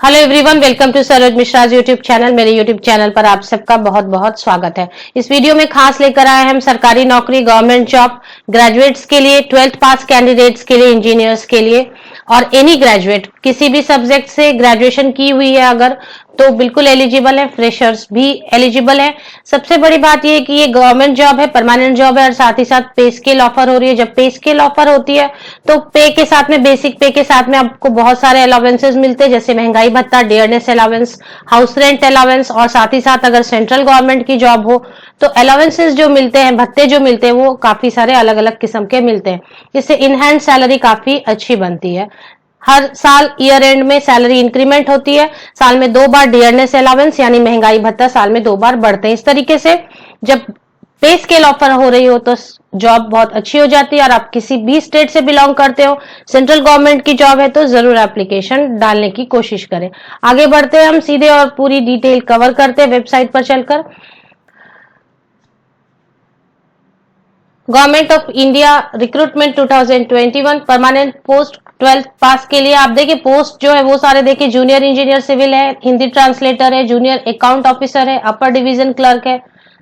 Hello everyone, welcome to Saroj Mishra YouTube channel. मेरे YouTube channel पर आप सबका बहुत बहुत स्वागत है। इस वीडियो में खास लेकर आए हम सरकारी नौकरी, गवर्नमेंट जॉब, ग्रेजुएट्स के लिए, 12th पास कैंडिडेट्स के लिए, इंजीनियर्स के लिए और एनी ग्रेजुएट किसी भी सब्जेक्ट से ग्रेजुएशन की हुई है अगर तो बिल्कुल एलिजिबल है, फ्रेशर्स भी एलिजिबल है। सबसे बड़ी बात यह कि ये गवर्नमेंट जॉब है, परमानेंट जॉब है और साथ ही साथ पे स्केल ऑफर हो रही है। जब पे स्केल ऑफर होती है तो पे के साथ में, बेसिक पे के साथ में आपको बहुत सारे अलाउंसेस मिलते हैं, जैसे महंगाई भत्ता, dearness allowance, house rent allowance और साथ ही साथ अगर सेंट्रल गवर्नमेंट की जॉब हो तो अलाउंसेस जो मिलते हैं, भत्ते जो मिलते हैं वो काफी सारे अलग अलग किस्म के मिलते हैं। इससे इन हैंड सैलरी काफी अच्छी बनती है। हर साल ईयर एंड में सैलरी इंक्रीमेंट होती है। साल में 2 बार डियरनेस अलाउंस यानी महंगाई भत्ता साल में 2 बार बढ़ते हैं। इस तरीके से जब पे स्केल ऑफर हो रही हो तो जॉब बहुत अच्छी हो जाती है। और आप किसी भी स्टेट से बिलोंग करते हो, सेंट्रल गवर्नमेंट की जॉब है तो जरूर एप्लीकेशन डालने की कोशिश करें। आगे बढ़ते हैं हम सीधे और पूरी डिटेल कवर करते हैं वेबसाइट पर चलकर। Government of India recruitment 2021 permanent post 12th पास के लिए आप देखिए पोस्ट जो है वो सारे देखिए, जूनियर इंजीनियर सिविल है, हिंदी ट्रांसलेटर है, जूनियर अकाउंट ऑफिसर है, अपर डिवीजन क्लर्क है,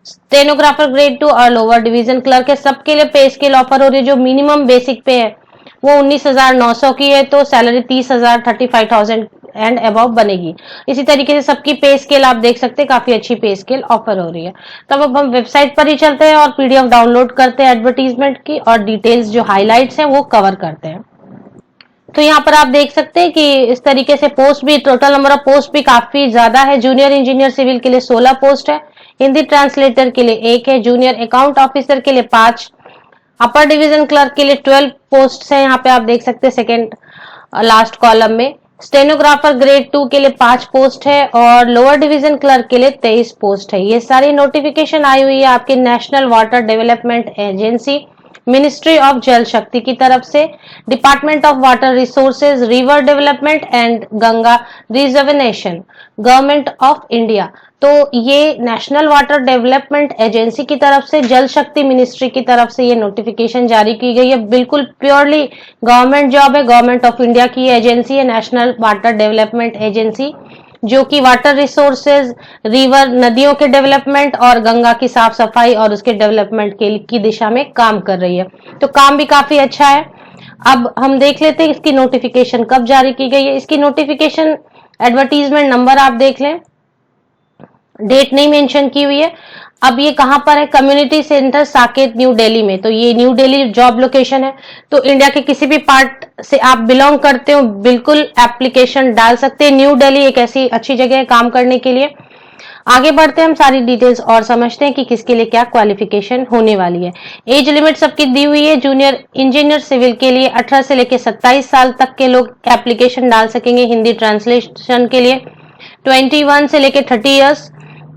स्टेनोग्राफर ग्रेड 2 और लोअर डिवीजन क्लर्क है। सबके लिए पे स्केल ऑफर हो रही है। जो मिनिमम बेसिक पे है वो 19,900 की है, तो सैलरी 30,000 35,000 एंड अबव बनेगी। इसी तरीके से सबकी पे स्केल आप देख सकते हैं, काफी अच्छी पे स्केल ऑफर हो रही है। तब अब हम वेबसाइट पर ही चलते हैं और पीडीएफ डाउनलोड करते हैं एडवर्टीजमेंट की और डिटेल्स जो हाईलाइट्स हैं वो कवर करते हैं। तो यहाँ पर आप देख सकते हैं कि इस तरीके से पोस्ट भी, टोटल नंबर ऑफ पोस्ट भी काफी ज्यादा है। जूनियर इंजीनियर सिविल के लिए 16 पोस्ट है, हिंदी ट्रांसलेटर के लिए 1 है, जूनियर अकाउंट ऑफिसर के लिए 5, अपर डिवीजन क्लर्क के लिए 12 पोस्ट है। यहाँ पे आप देख सकते हैं सेकेंड लास्ट कॉलम में। स्टेनोग्राफर ग्रेड 2 के लिए 5 पोस्ट है और लोअर डिवीजन क्लर्क के लिए 23 पोस्ट है। ये सारी नोटिफिकेशन आई हुई है आपके national water development agency, ministry of Jal Shakti की तरफ से, department of water resources, river development and Ganga rejuvenation, government of India. तो ये नेशनल वाटर डेवलपमेंट एजेंसी की तरफ से, जल शक्ति मिनिस्ट्री की तरफ से ये नोटिफिकेशन जारी की गई है। बिल्कुल प्योरली गवर्नमेंट जॉब है, गवर्नमेंट ऑफ इंडिया की एजेंसी है नेशनल वाटर डेवलपमेंट एजेंसी, जो कि वाटर रिसोर्सेज, रिवर, नदियों के डेवलपमेंट और गंगा की साफ सफाई और उसके डेवलपमेंट की दिशा में काम कर रही है। तो काम भी काफी अच्छा है। अब हम देख लेते हैं इसकी नोटिफिकेशन कब जारी की गई है। इसकी नोटिफिकेशन एडवर्टीजमेंट नंबर आप देख लें, डेट नहीं मेंशन की हुई है। अब ये कहां पर है? Community centre Saket, new Delhi में। तो ये न्यू दिल्ली जॉब लोकेशन है। तो इंडिया के किसी भी पार्ट से आप बिलोंग करते हो बिल्कुल एप्लीकेशन डाल सकते हैं। न्यू दिल्ली एक ऐसी अच्छी जगह है काम करने के लिए। आगे बढ़ते हैं हम सारी डिटेल्स और समझते हैं कि किसके लिए क्या क्वालिफिकेशन होने वाली है। एज लिमिट सबकी दी हुई है। जूनियर इंजीनियर सिविल के लिए 18 से लेकर 27 साल तक के लोग एप्लीकेशन डाल सकेंगे। हिंदी ट्रांसलेशन के लिए 21 से लेकर 30 ईयर्स,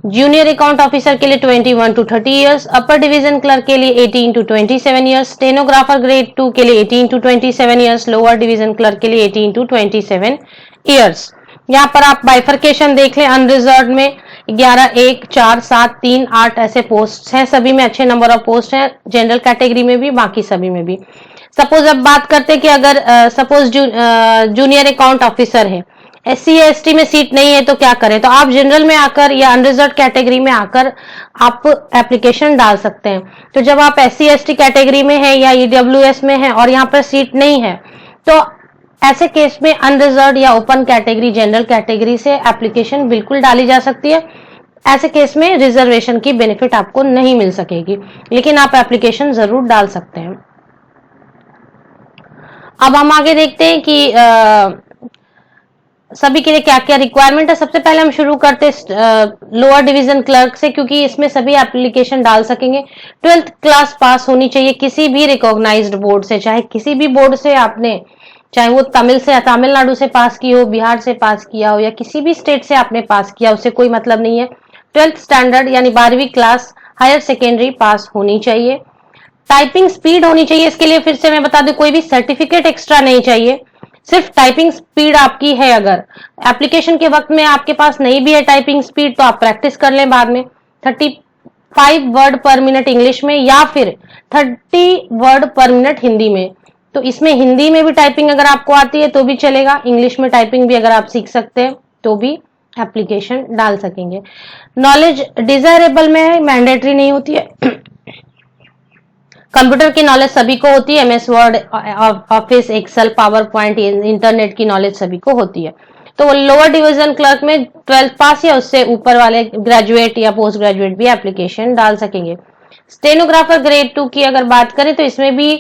जूनियर अकाउंट ऑफिसर के लिए 21 to 30 years, upper division clerk के लिए 18 to 27 ईयर्स, स्टेनोग्राफर ग्रेड 2 के लिए 18 to 27 years, lower division clerk के लिए 18 to 27 ईयर्स। यहाँ पर आप बाइफर्केशन देख लें, अनरिजर्व में 11, 1, 4, 7, 3, 8 ऐसे पोस्ट हैं। सभी में अच्छे नंबर ऑफ पोस्ट हैं, जनरल कैटेगरी में भी, बाकी सभी में भी। सपोज अब बात करते हैं कि अगर सपोज जूनियर अकाउंट ऑफिसर है, SC या ST में सीट नहीं है तो क्या करें? तो आप जनरल में आकर या अनरिजर्व कैटेगरी में आकर आप एप्लीकेशन डाल सकते हैं। तो जब आप SC ST कैटेगरी में है या EWS में है और यहाँ पर सीट नहीं है तो ऐसे केस में अनरिजर्व या ओपन कैटेगरी, जनरल कैटेगरी से एप्लीकेशन बिल्कुल डाली जा सकती है। ऐसे केस में रिजर्वेशन की बेनिफिट आपको नहीं मिल सकेगी, लेकिन आप एप्लीकेशन जरूर डाल सकते हैं। अब हम आगे देखते हैं कि सभी के लिए क्या क्या रिक्वायरमेंट है। सबसे पहले हम शुरू करते लोअर डिवीजन क्लर्क से, क्योंकि इसमें सभी एप्लीकेशन डाल सकेंगे। 12th क्लास पास होनी चाहिए किसी भी रिकॉग्नाइज्ड बोर्ड से, चाहे किसी भी बोर्ड से आपने, चाहे वो तमिलनाडु से पास की हो, बिहार से पास किया हो या किसी भी स्टेट से आपने पास किया, उससे कोई मतलब नहीं है। 12th स्टैंडर्ड यानी 12वीं क्लास हायर सेकेंडरी पास होनी चाहिए। टाइपिंग स्पीड होनी चाहिए। इसके लिए फिर से मैं बता दूं, कोई भी सर्टिफिकेट एक्स्ट्रा नहीं चाहिए, सिर्फ टाइपिंग स्पीड आपकी है। अगर एप्लीकेशन के वक्त में आपके पास नहीं भी है टाइपिंग स्पीड तो आप प्रैक्टिस कर लें बाद में। 35 वर्ड पर मिनट इंग्लिश में या फिर 30 वर्ड पर मिनट हिंदी में। तो इसमें हिंदी में भी टाइपिंग अगर आपको आती है तो भी चलेगा, इंग्लिश में टाइपिंग भी अगर आप सीख सकते हैं तो भी एप्लीकेशन डाल सकेंगे। नॉलेज डिजायरेबल में है, मैंडेटरी नहीं होती है। कंप्यूटर की नॉलेज सभी को होती है, MS word, office, excel, PowerPoint, internet की नॉलेज सभी को होती है। तो लोअर डिवीजन क्लर्क में 12th पास या उससे ऊपर वाले ग्रेजुएट या पोस्ट ग्रेजुएट भी एप्लीकेशन डाल सकेंगे। स्टेनोग्राफर ग्रेड 2 की अगर बात करें तो इसमें भी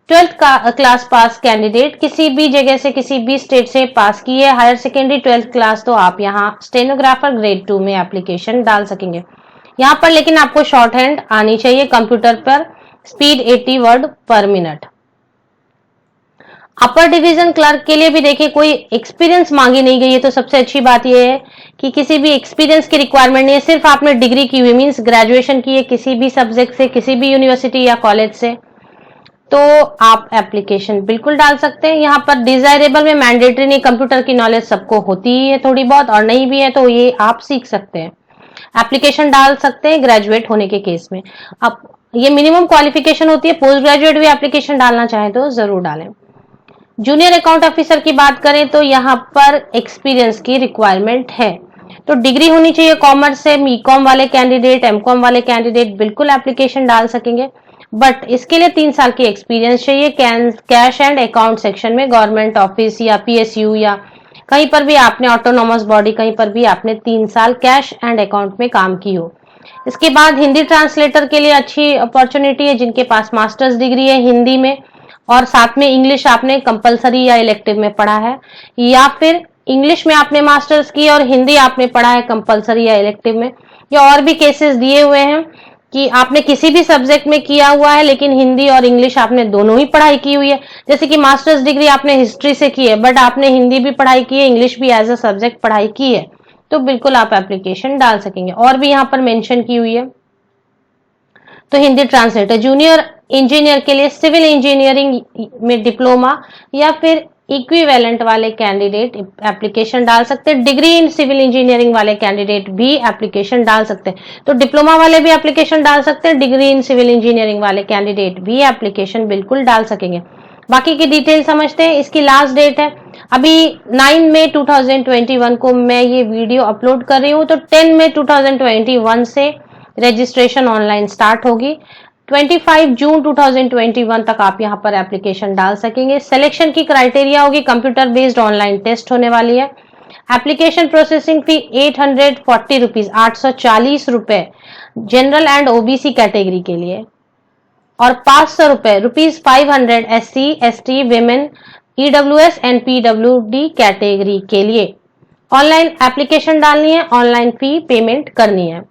12th क्लास पास कैंडिडेट किसी भी जगह से, किसी भी स्टेट से पास की है, हायर सेकेंडरी 12th क्लास, तो आप यहाँ स्टेनोग्राफर ग्रेड 2 में एप्लीकेशन डाल सकेंगे। यहाँ पर लेकिन आपको शॉर्ट हैंड आनी चाहिए, कंप्यूटर पर स्पीड 80 वर्ड पर मिनट। अपर डिवीजन क्लर्क के लिए भी देखिए कोई एक्सपीरियंस मांगी नहीं गई है, तो सबसे अच्छी बात यह है कि किसी भी एक्सपीरियंस की रिक्वायरमेंट नहीं है, सिर्फ आपने डिग्री की हुई मीन्स ग्रेजुएशन की है किसी भी सब्जेक्ट से, किसी भी यूनिवर्सिटी या कॉलेज से, तो आप एप्लीकेशन बिल्कुल डाल सकते हैं। यहाँ पर डिजायरेबल में मैंडेटरी नहीं, कंप्यूटर की नॉलेज सबको होती ही है थोड़ी बहुत, और नहीं भी है तो ये आप सीख सकते हैं, एप्लीकेशन डाल सकते हैं ग्रेजुएट होने के केस में। अब ये मिनिमम क्वालिफिकेशन होती है, पोस्ट ग्रेजुएट भी एप्लीकेशन डालना चाहे तो जरूर डालें। जूनियर अकाउंट ऑफिसर की बात करें तो यहाँ पर एक्सपीरियंस की रिक्वायरमेंट है, तो डिग्री होनी चाहिए कॉमर्स से, बीकॉम वाले कैंडिडेट, एमकॉम वाले कैंडिडेट बिल्कुल एप्लीकेशन डाल सकेंगे, बट इसके लिए 3 साल की एक्सपीरियंस चाहिए कैश एंड अकाउंट सेक्शन में, गवर्नमेंट ऑफिस या पीएसयू या कहीं पर भी आपने, ऑटोनोमस बॉडी कहीं पर भी आपने 3 साल कैश एंड अकाउंट में काम की हो। इसके बाद हिंदी ट्रांसलेटर के लिए अच्छी अपॉर्चुनिटी है, जिनके पास मास्टर्स डिग्री है हिंदी में और साथ में इंग्लिश आपने कंपलसरी या इलेक्टिव में पढ़ा है, या फिर इंग्लिश में आपने मास्टर्स की और हिंदी आपने पढ़ा है कंपलसरी या इलेक्टिव में, या और भी केसेस दिए हुए हैं कि आपने किसी भी सब्जेक्ट में किया हुआ है लेकिन हिंदी और इंग्लिश आपने दोनों ही पढ़ाई की हुई है। जैसे कि मास्टर्स डिग्री आपने हिस्ट्री से की है बट आपने हिंदी भी पढ़ाई की है, इंग्लिश भी एज अ सब्जेक्ट पढ़ाई की है, तो बिल्कुल आप एप्लीकेशन डाल सकेंगे। और भी यहाँ पर मेंशन की हुई है, तो हिंदी ट्रांसलेटर। जूनियर इंजीनियर के लिए सिविल इंजीनियरिंग में डिप्लोमा या फिर इक्विवेलेंट वाले कैंडिडेट एप्लीकेशन डाल सकते हैं। डिग्री इन सिविल इंजीनियरिंग वाले कैंडिडेट भी एप्लीकेशन डाल सकते हैं, तो डिप्लोमा वाले भी एप्लीकेशन डाल सकते हैं, डिग्री इन सिविल इंजीनियरिंग वाले कैंडिडेट भी एप्लीकेशन बिल्कुल डाल सकेंगे। बाकी की डिटेल समझते हैं। इसकी लास्ट डेट है अभी 9 मई 2021 को मैं ये वीडियो अपलोड कर रही हूँ, तो 10 मई 2021 से रजिस्ट्रेशन ऑनलाइन स्टार्ट होगी। 25 जून 2021 तक आप यहाँ पर एप्लीकेशन डाल सकेंगे। सिलेक्शन की क्राइटेरिया होगी, कंप्यूटर बेस्ड ऑनलाइन टेस्ट होने वाली है। एप्लीकेशन प्रोसेसिंग फी 840 रुपीज, 840 रुपए जनरल एंड ओबीसी कैटेगरी के लिए, और 500 रुपए ₹500 SC ST women EWS and PWD category के लिए। ऑनलाइन एप्लीकेशन डालनी है, ऑनलाइन फी पेमेंट करनी है।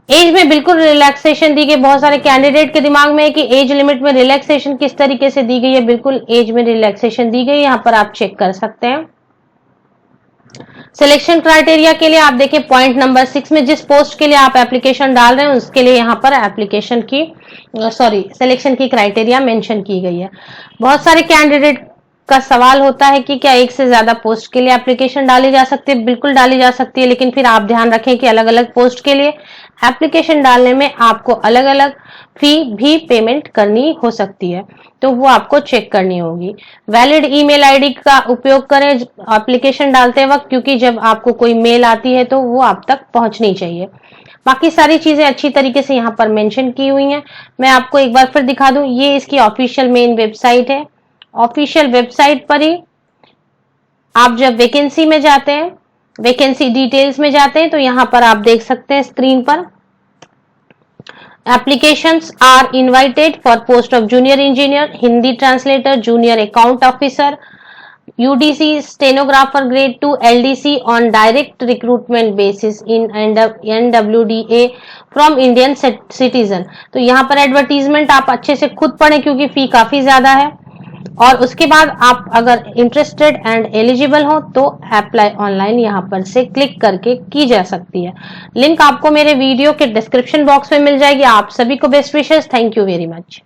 एज में बिल्कुल रिलैक्सेशन दी गई। बहुत सारे कैंडिडेट के दिमाग में है कि एज लिमिट में रिलैक्सेशन किस तरीके से दी गई है, बिल्कुल एज में रिलैक्सेशन दी गई है, यहाँ पर आप चेक कर सकते हैं। सिलेक्शन क्राइटेरिया के लिए आप देखें पॉइंट नंबर 6 में, जिस पोस्ट के लिए आप एप्लीकेशन डाल रहे हैं उसके लिए यहाँ पर एप्लीकेशन की सिलेक्शन की क्राइटेरिया मेंशन की गई है। बहुत सारे कैंडिडेट का सवाल होता है कि क्या एक से ज्यादा पोस्ट के लिए एप्लीकेशन डाली जा सकती है? बिल्कुल डाली जा सकती है, लेकिन फिर आप ध्यान रखें कि अलग अलग पोस्ट के लिए एप्लीकेशन डालने में आपको अलग अलग फी भी पेमेंट करनी हो सकती है, तो वो आपको चेक करनी होगी। वैलिड ईमेल आईडी का उपयोग करें एप्लीकेशन डालते वक्त, क्योंकि जब आपको कोई मेल आती है तो वो आप तक पहुंचनी चाहिए। बाकी सारी चीजें अच्छी तरीके से यहाँ पर मेंशन की हुई हैं। मैं आपको एक बार फिर दिखा दूं, ये इसकी ऑफिशियल मेन वेबसाइट है। ऑफिशियल वेबसाइट पर ही आप जब वैकेंसी में जाते हैं, वैकेंसी डिटेल्स में जाते हैं, तो यहाँ पर आप देख सकते हैं स्क्रीन पर, applications are invited for post of junior engineer, Hindi translator, junior account officer, UDC stenographer grade 2, LDC on direct recruitment basis in NWDA from Indian citizen. तो यहाँ पर एडवर्टीजमेंट आप अच्छे से खुद पढ़ें क्योंकि फी काफी ज्यादा है, और उसके बाद आप अगर इंटरेस्टेड एंड एलिजिबल हो तो अप्लाई ऑनलाइन यहाँ पर से क्लिक करके की जा सकती है। लिंक आपको मेरे वीडियो के डिस्क्रिप्शन बॉक्स में मिल जाएगी। आप सभी को best wishes. Thank you very much.